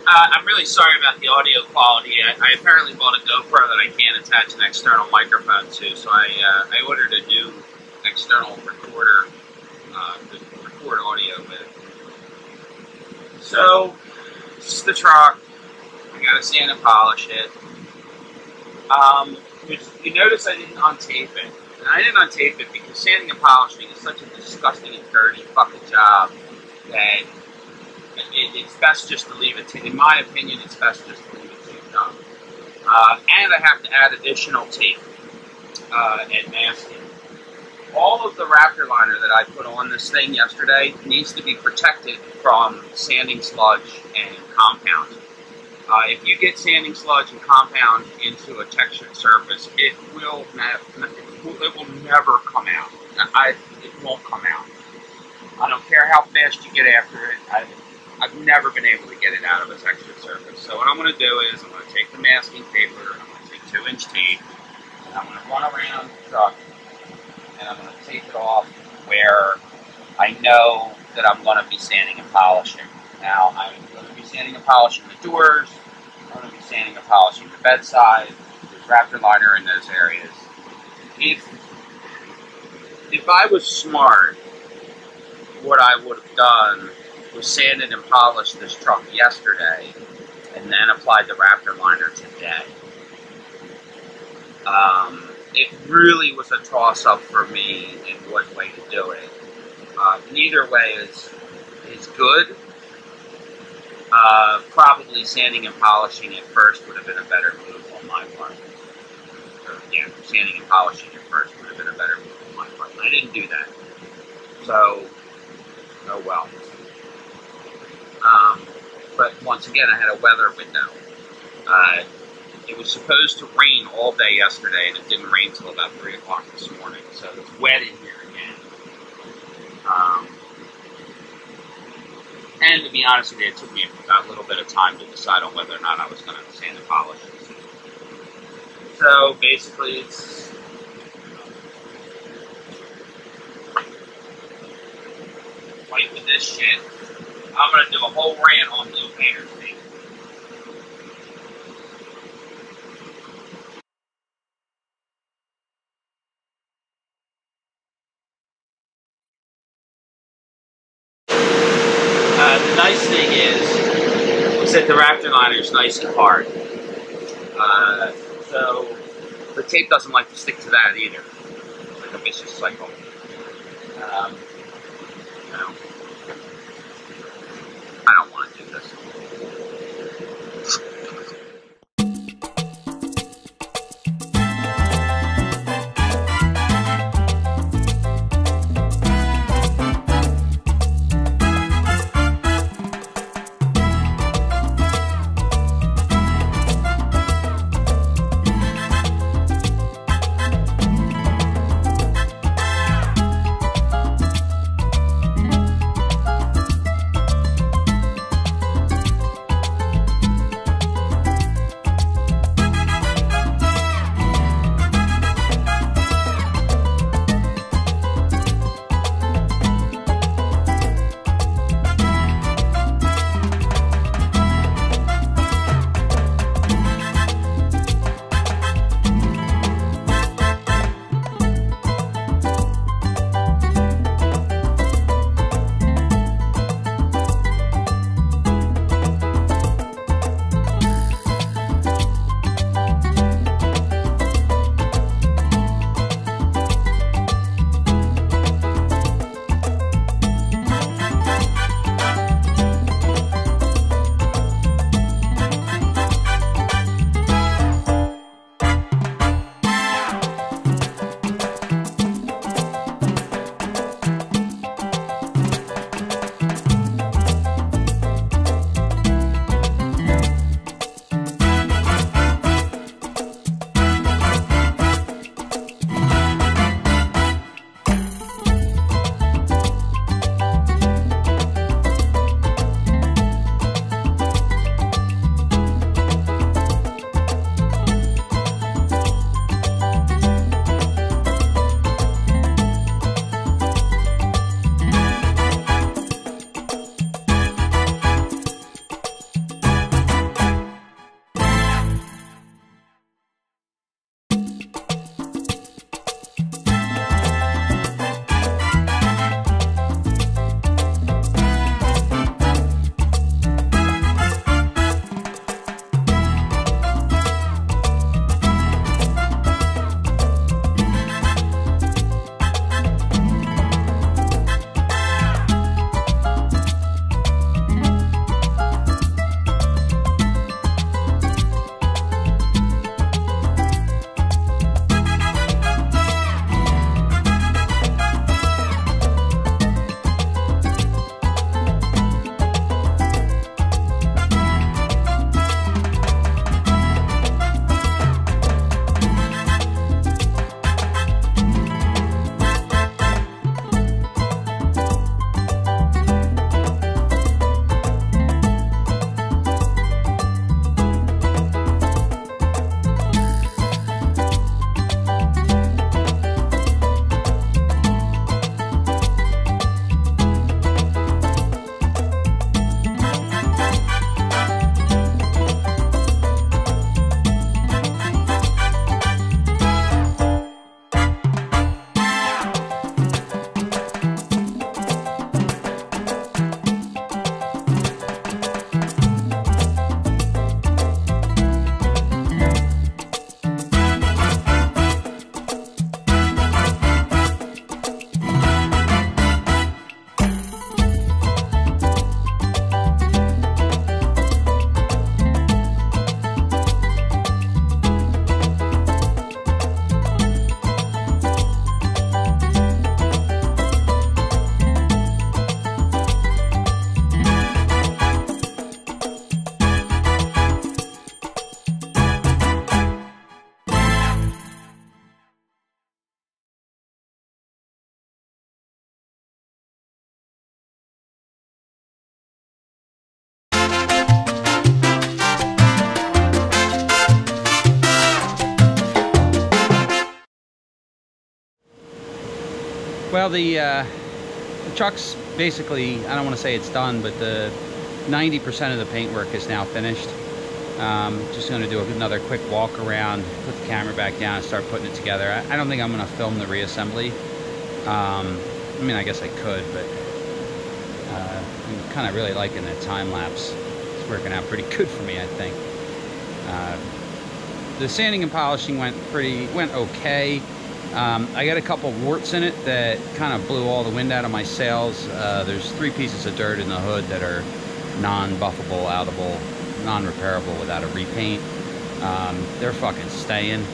I'm really sorry about the audio quality. I apparently bought a GoPro that I can't attach an external microphone to, so I ordered a new external recorder to record audio with. So, this is the truck. I gotta sand and polish it. You notice I didn't untape it. And I didn't untape it because sanding and polishing is such a disgusting and dirty fucking job that it's best just to leave it, in my opinion, it's best just to leave it taped up. And I have to add additional tape and masking. All of the Raptor liner that I put on this thing yesterday needs to be protected from sanding sludge and compound. If you get sanding sludge and compound into a textured surface, it will never come out. It won't come out. I don't care how fast you get after it. I've never been able to get it out of a textured surface. So what I'm going to do is I'm going to take the masking paper, and I'm going to take 2-inch tape, and I'm going to run around the truck, and I'm going to tape it off where I know that I'm going to be sanding and polishing. Now, I'm going to be sanding and polishing the doors, I'm going to be sanding and polishing the bedside, there's Raptor liner in those areas. If I was smart, what I would have done was sanded and polished this truck yesterday and then applied the Raptor liner today. It really was a toss-up for me in what way to do it. Neither way is good. Probably sanding and polishing it first would have been a better move on my part. Yeah, sanding and polishing it first would have been a better move on my part. I didn't do that. So, oh well. But once again, I had a weather window. It was supposed to rain all day yesterday, and it didn't rain until about 3 o'clock this morning. So it's wet in here again. And to be honest with you, it took me a little bit of time to decide on whether or not I was going to sand and polish this. So basically, it's fight with this shit. I'm going to do a whole rant on blue painters. The nice thing is that the Raptor liner is nice and hard. So the tape doesn't like to stick to that either. It's like a vicious cycle. You know, I don't want to do this. Well, the truck's basically, I don't want to say it's done, but the 90% of the paintwork is now finished. Just going to do another quick walk around, put the camera back down and start putting it together. I don't think I'm going to film the reassembly. I mean, I guess I could, but I'm kind of really liking the time lapse. It's working out pretty good for me, I think. The sanding and polishing went okay. I got a couple warts in it that kind of blew all the wind out of my sails. There's 3 pieces of dirt in the hood that are non-buffable, outable, non-repairable without a repaint. They're fucking staying.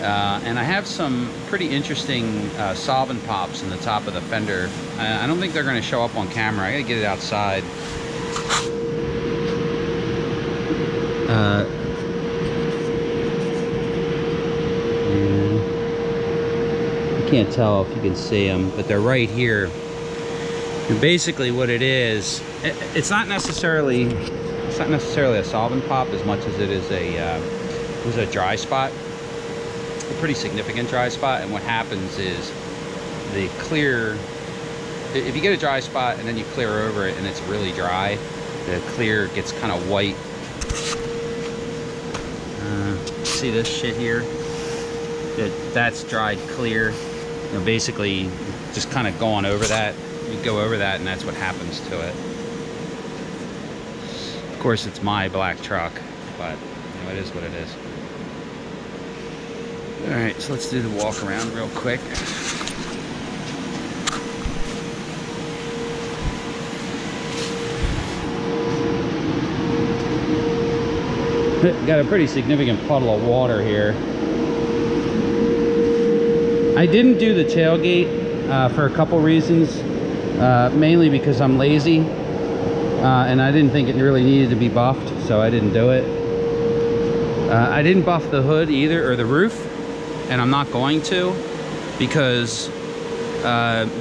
And I have some pretty interesting solvent pops in the top of the fender. I don't think they're going to show up on camera. I gotta get it outside. Can't tell if you can see them, but they're right here. And basically what it is, it's not necessarily a solvent pop as much as it is a dry spot, a pretty significant dry spot. And what happens is the clear, if you get a dry spot and then you clear over it and it's really dry, the clear gets kind of white. See this shit here? That's dried clear. You know, basically just kind of going over that. You go over that and that's what happens to it. Of course it's my black truck, but you know, it is what it is. Alright, so let's do the walk around real quick. Got a pretty significant puddle of water here. I didn't do the tailgate for a couple reasons, mainly because I'm lazy, and I didn't think it really needed to be buffed, so I didn't do it. I didn't buff the hood either, or the roof, and I'm not going to, because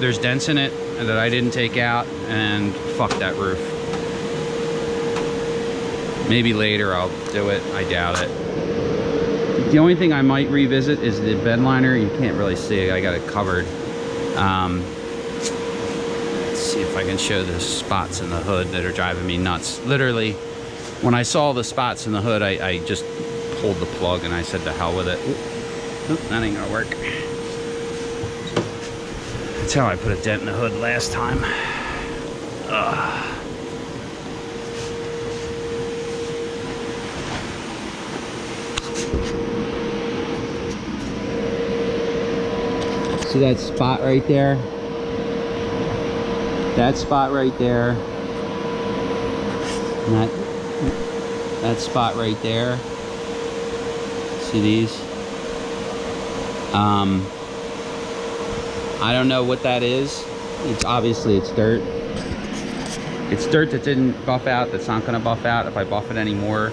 there's dents in it that I didn't take out, and fuck that roof. Maybe later I'll do it, I doubt it. The only thing I might revisit is the bed liner. You can't really see it, I got it covered. Let's see if I can show the spots in the hood that are driving me nuts. Literally, when I saw the spots in the hood, I just pulled the plug and I said to hell with it. Oop, that ain't gonna work. That's how I put a dent in the hood last time. Ugh. See that spot right there? That spot right there. And that spot right there. See these? I don't know what that is. It's obviously it's dirt. It's dirt that didn't buff out, that's not gonna buff out. If I buff it anymore,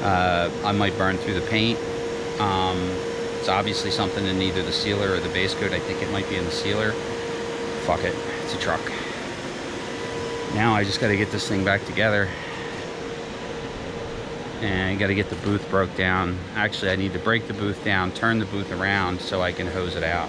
I might burn through the paint. It's obviously something in either the sealer or the base coat. I think it might be in the sealer. Fuck it, it's a truck. Now I just gotta get this thing back together. And I gotta get the booth broke down. Actually, I need to break the booth down, turn the booth around so I can hose it out.